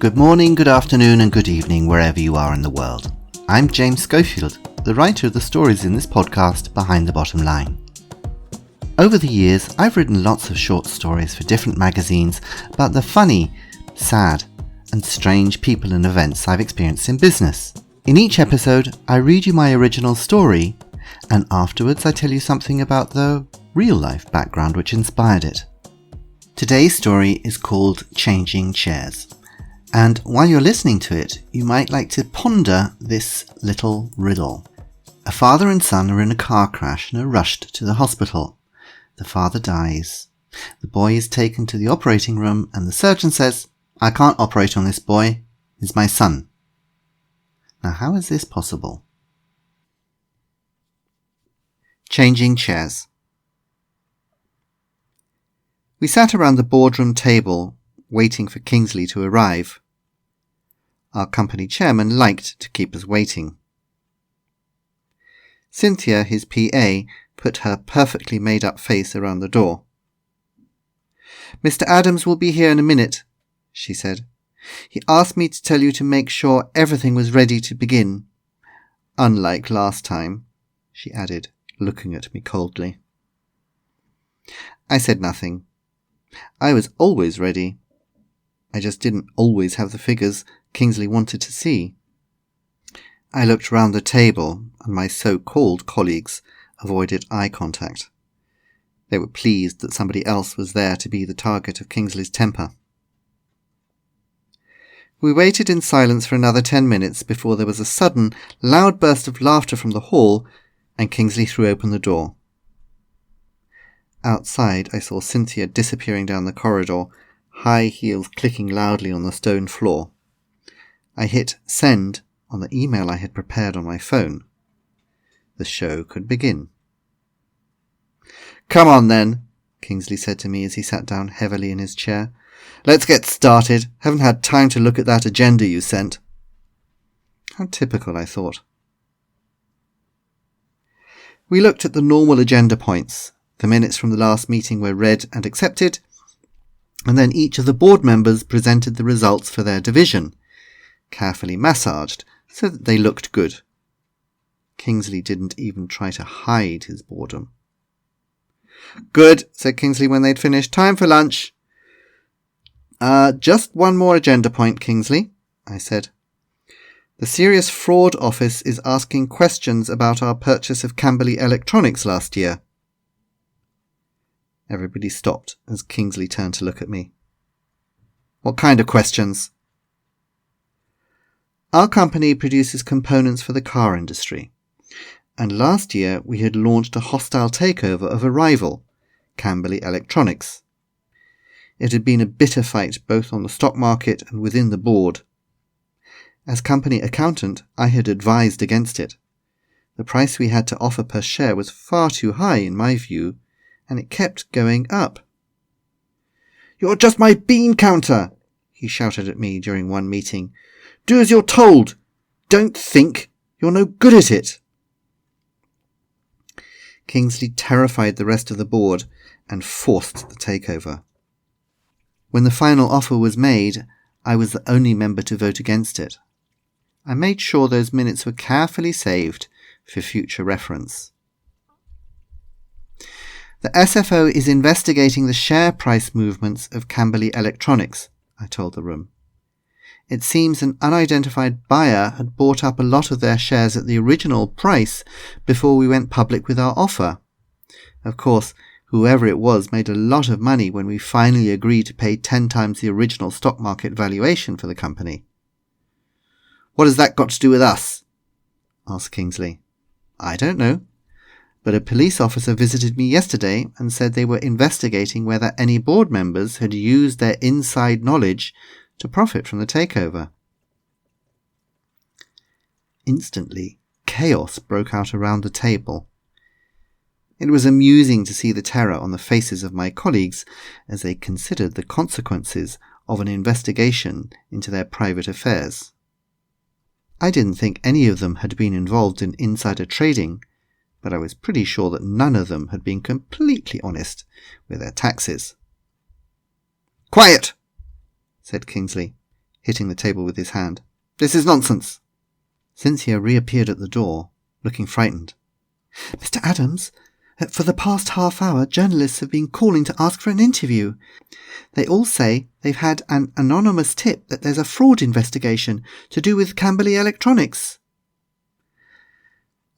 Good morning, good afternoon and good evening wherever you are in the world. I'm James Schofield, the writer of the stories in this podcast, Behind the Bottom Line. Over the years, I've written lots of short stories for different magazines about the funny, sad and strange people and events I've experienced in business. In each episode, I read you my original story and afterwards I tell you something about the real-life background which inspired it. Today's story is called Changing Chairs. And while you're listening to it, you might like to ponder this little riddle. A father and son are in a car crash and are rushed to the hospital. The father dies. The boy is taken to the operating room and the surgeon says, "I can't operate on this boy. He's my son." Now, how is this possible? Changing Chairs. We sat around the boardroom table, waiting for Kingsley to arrive. Our company chairman liked to keep us waiting. Cynthia, his PA, put her perfectly made-up face around the door. "Mr. Adams will be here in a minute," she said. "He asked me to tell you to make sure everything was ready to begin. Unlike last time," she added, looking at me coldly. I said nothing. I was always ready. I just didn't always have the figures Kingsley wanted to see. I looked round the table, and my so-called colleagues avoided eye contact. They were pleased that somebody else was there to be the target of Kingsley's temper. We waited in silence for another 10 minutes before there was a sudden, loud burst of laughter from the hall, and Kingsley threw open the door. Outside, I saw Cynthia disappearing down the corridor, high heels clicking loudly on the stone floor. I hit send on the email I had prepared on my phone. The show could begin. "Come on then," Kingsley said to me as he sat down heavily in his chair. "Let's get started. Haven't had time to look at that agenda you sent." How typical, I thought. We looked at the normal agenda points. The minutes from the last meeting were read and accepted, and then each of the board members presented the results for their division, carefully massaged so that they looked good. Kingsley didn't even try to hide his boredom. "Good," said Kingsley when they'd finished. "Time for lunch." Just one more agenda point, Kingsley," I said. "The Serious Fraud Office is asking questions about our purchase of Camberley Electronics last year." Everybody stopped as Kingsley turned to look at me. "What kind of questions?" "Our company produces components for the car industry, and last year we had launched a hostile takeover of a rival, Camberley Electronics. It had been a bitter fight both on the stock market and within the board. As company accountant, I had advised against it. The price we had to offer per share was far too high in my view, and it kept going up. "You're just my bean counter," he shouted at me during one meeting. "Do as you're told. Don't think. You're no good at it." Kingsley terrified the rest of the board and forced the takeover. When the final offer was made, I was the only member to vote against it. I made sure those minutes were carefully saved for future reference. "The SFO is investigating the share price movements of Camberley Electronics," I told the room. "It seems an unidentified buyer had bought up a lot of their shares at the original price before we went public with our offer. Of course, whoever it was made a lot of money when we finally agreed to pay 10 times the original stock market valuation for the company." "What has that got to do with us?" asked Kingsley. "I don't know, but a police officer visited me yesterday and said they were investigating whether any board members had used their inside knowledge to profit from the takeover." Instantly, chaos broke out around the table. It was amusing to see the terror on the faces of my colleagues as they considered the consequences of an investigation into their private affairs. I didn't think any of them had been involved in insider trading, but I was pretty sure that none of them had been completely honest with their taxes. "Quiet!" said Kingsley. hitting the table with his hand. "This is nonsense." Cynthia reappeared at the door, looking frightened. "Mr. Adams, for the past half hour, journalists have been calling to ask for an interview. They all say they've had an anonymous tip that there's a fraud investigation to do with Camberley Electronics."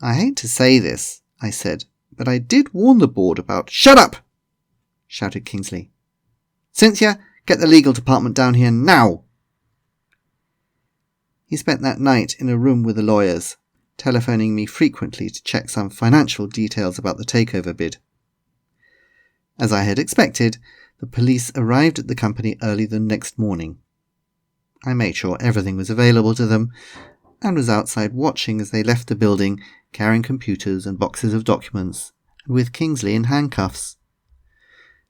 "I hate to say this," I said, "but I did warn the board about—" "Shut up!" shouted Kingsley. "Cynthia, get the legal department down here now!" He spent that night in a room with the lawyers, telephoning me frequently to check some financial details about the takeover bid. As I had expected, the police arrived at the company early the next morning. I made sure everything was available to them, and was outside watching as they left the building, carrying computers and boxes of documents, and with Kingsley in handcuffs.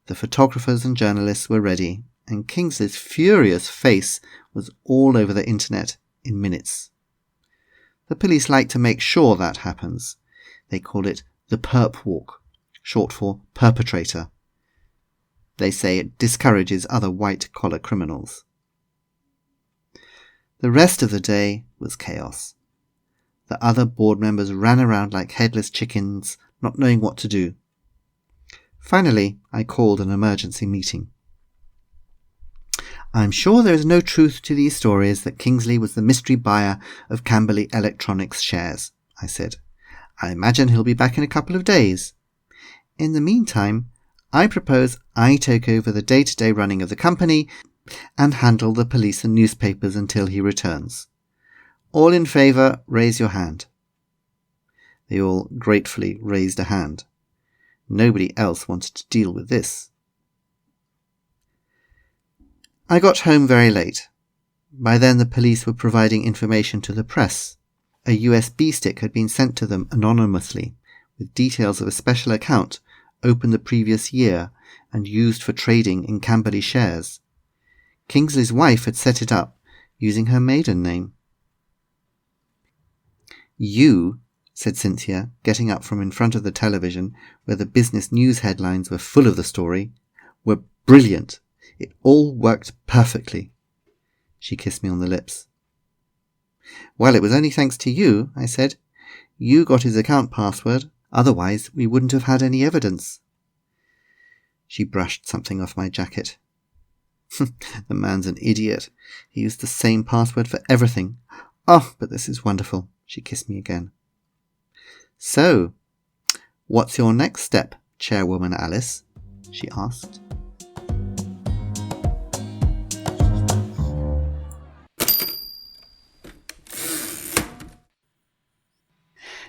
The photographers and journalists were ready, and Kingsley's furious face was all over the internet in minutes. The police like to make sure that happens. They call it the perp walk, short for perpetrator. They say it discourages other white-collar criminals. The rest of the day was chaos. The other board members ran around like headless chickens, not knowing what to do. Finally, I called an emergency meeting. "I'm sure there is no truth to these stories that Kingsley was the mystery buyer of Camberley Electronics shares," I said. "I imagine he'll be back in a couple of days. In the meantime, I propose I take over the day-to-day running of the company and handle the police and newspapers until he returns. All in favour, raise your hand." They all gratefully raised a hand. Nobody else wanted to deal with this. I got home very late. By then the police were providing information to the press. A USB stick had been sent to them anonymously, with details of a special account opened the previous year and used for trading in Camberley shares. Kingsley's wife had set it up, using her maiden name. "You," said Cynthia, getting up from in front of the television, where the business news headlines were full of the story, "were brilliant. It all worked perfectly." She kissed me on the lips. "Well, it was only thanks to you," I said. "You got his account password. Otherwise, we wouldn't have had any evidence." She brushed something off my jacket. "The man's an idiot. He used the same password for everything. Oh, but this is wonderful." She kissed me again. "So, what's your next step, Chairwoman Alice?" she asked.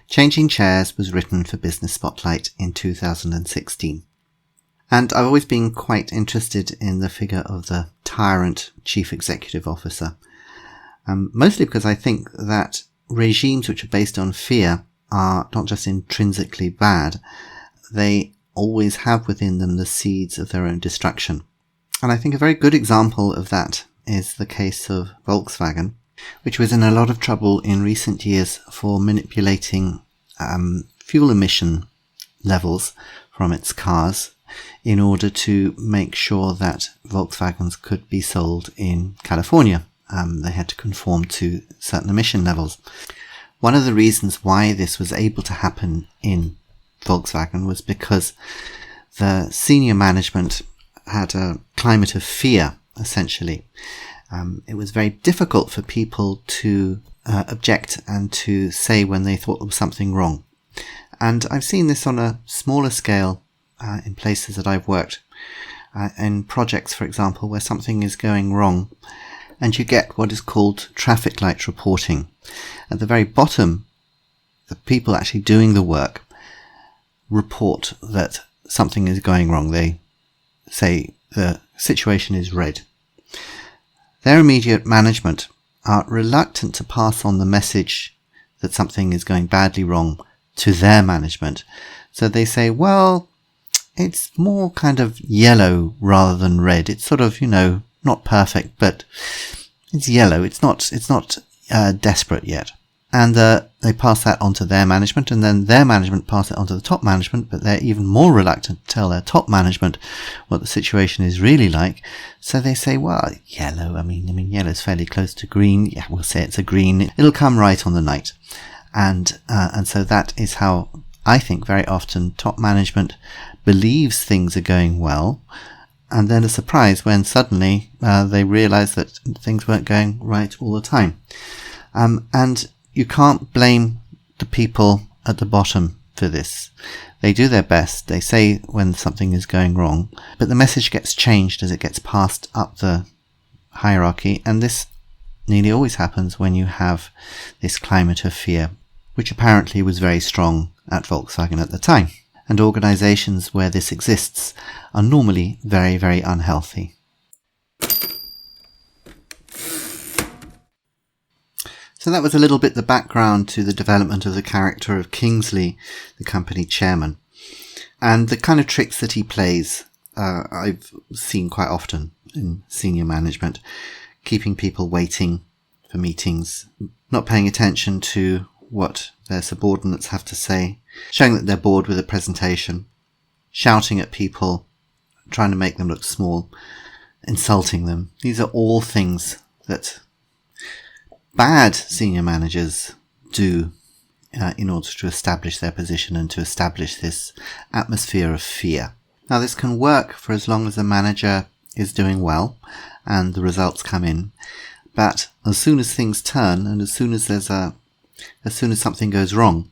Changing Chairs was written for Business Spotlight in 2016. And I've always been quite interested in the figure of the tyrant chief executive officer. Mostly because I think that regimes which are based on fear are not just intrinsically bad, they always have within them the seeds of their own destruction. And I think a very good example of that is the case of Volkswagen, which was in a lot of trouble in recent years for manipulating fuel emission levels from its cars in order to make sure that Volkswagens could be sold in California. They had to conform to certain emission levels. One of the reasons why this was able to happen in Volkswagen was because the senior management had a climate of fear, essentially. It was very difficult for people to object and to say when they thought there was something wrong. And I've seen this on a smaller scale in places that I've worked, in projects, for example, where something is going wrong, and you get what is called traffic light reporting. At the very bottom, the people actually doing the work report that something is going wrong. They say the situation is red. Their immediate management are reluctant to pass on the message that something is going badly wrong to their management. So they say, well, it's more kind of yellow rather than red. It's sort of, not perfect, but it's yellow. It's not desperate yet. And they pass that on to their management, and then their management pass it on to the top management, but they're even more reluctant to tell their top management what the situation is really like. So they say, well, yellow, I mean, yellow's fairly close to green. Yeah, we'll say it's a green. It'll come right on the night. And so that is how I think very often top management believes things are going well, and then are surprised when suddenly they realize that things weren't going right all the time. And you can't blame the people at the bottom for this. They do their best. They say when something is going wrong, but the message gets changed as it gets passed up the hierarchy, and this nearly always happens when you have this climate of fear, which apparently was very strong at Volkswagen at the time. And organizations where this exists are normally very, very unhealthy. So that was a little bit the background to the development of the character of Kingsley, the company chairman. And the kind of tricks that he plays, I've seen quite often in senior management. Keeping people waiting for meetings, not paying attention to what their subordinates have to say, showing that they're bored with a presentation, shouting at people, trying to make them look small, insulting them. These are all things that bad senior managers do in order to establish their position and to establish this atmosphere of fear. Now, this can work for as long as the manager is doing well and the results come in, but as soon as things turn and as soon as something goes wrong,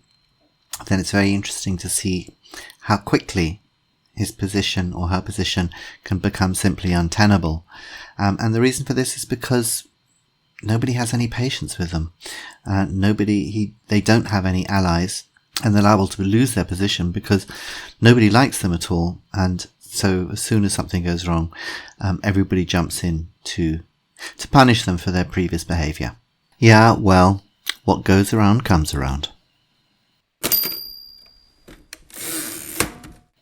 then it's very interesting to see how quickly his position or her position can become simply untenable. And the reason for this is because nobody has any patience with them. They don't have any allies, and they're liable to lose their position because nobody likes them at all. And so as soon as something goes wrong, everybody jumps in to punish them for their previous behavior. Yeah, well, what goes around comes around.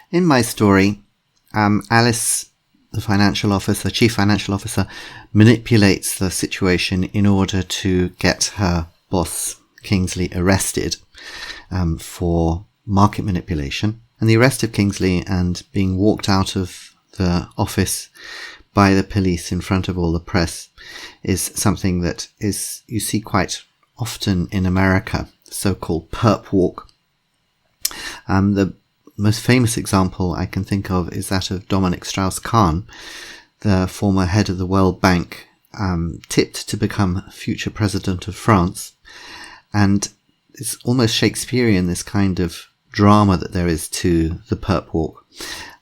In my story, Alice, the chief financial officer, manipulates the situation in order to get her boss, Kingsley, arrested for market manipulation. And the arrest of Kingsley and being walked out of the office by the police in front of all the press is something that you see quite often in America, the so-called perp walk. The most famous example I can think of is that of Dominic Strauss-Kahn, the former head of the World Bank, tipped to become future president of France. And it's almost Shakespearean, this kind of drama that there is to the perp walk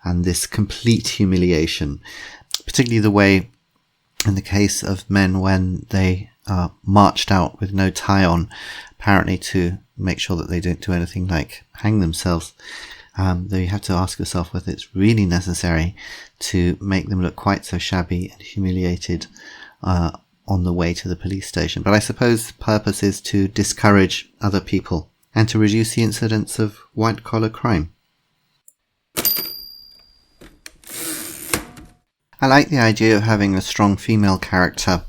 and this complete humiliation, particularly the way in the case of men when they are marched out with no tie on, apparently to make sure that they don't do anything like hang themselves. Though you have to ask yourself whether it's really necessary to make them look quite so shabby and humiliated on the way to the police station. But I suppose the purpose is to discourage other people and to reduce the incidence of white-collar crime. I like the idea of having a strong female character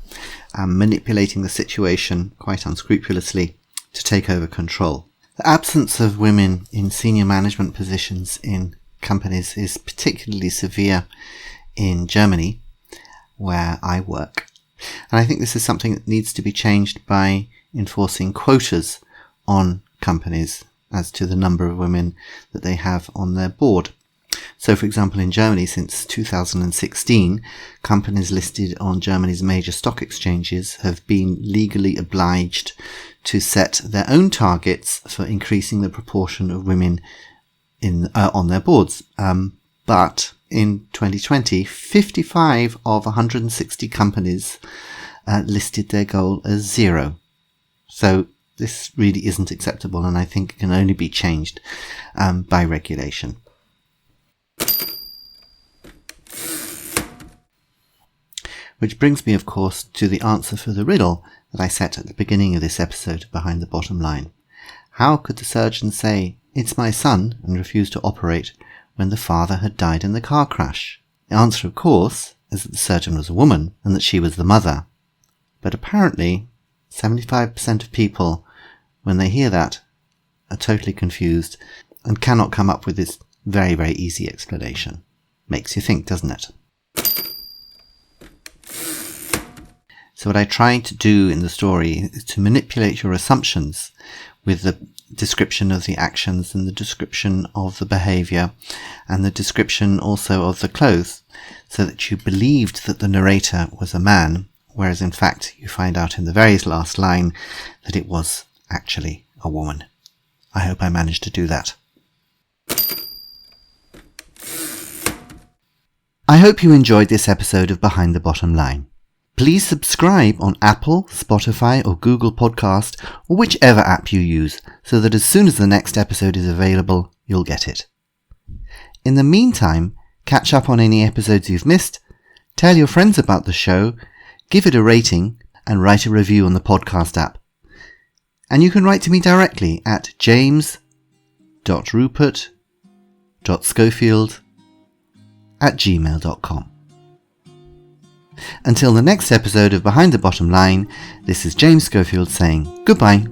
manipulating the situation quite unscrupulously to take over control. The absence of women in senior management positions in companies is particularly severe in Germany, where I work. And I think this is something that needs to be changed by enforcing quotas on companies as to the number of women that they have on their board. So, for example, in Germany, since 2016, companies listed on Germany's major stock exchanges have been legally obliged to set their own targets for increasing the proportion of women on their boards. But in 2020, 55 of 160 companies listed their goal as 0. So this really isn't acceptable, and I think it can only be changed by regulation. Which brings me, of course, to the answer for the riddle that I set at the beginning of this episode Behind the Bottom Line. How could the surgeon say, "It's my son," and refuse to operate when the father had died in the car crash? The answer, of course, is that the surgeon was a woman and that she was the mother. But apparently, 75% of people when they hear that, are totally confused and cannot come up with this very, very easy explanation. Makes you think, doesn't it? So what I try to do in the story is to manipulate your assumptions with the description of the actions and the description of the behaviour and the description also of the clothes, so that you believed that the narrator was a man, whereas in fact you find out in the very last line that it was actually a woman. I hope I managed to do that. I hope you enjoyed this episode of Behind the Bottom Line. Please subscribe on Apple, Spotify or Google Podcast or whichever app you use, so that as soon as the next episode is available, you'll get it. In the meantime, catch up on any episodes you've missed, tell your friends about the show, give it a rating and write a review on the podcast app. And you can write to me directly at james.rupert.schofield@gmail.com. Until the next episode of Behind the Bottom Line, this is James Schofield saying goodbye.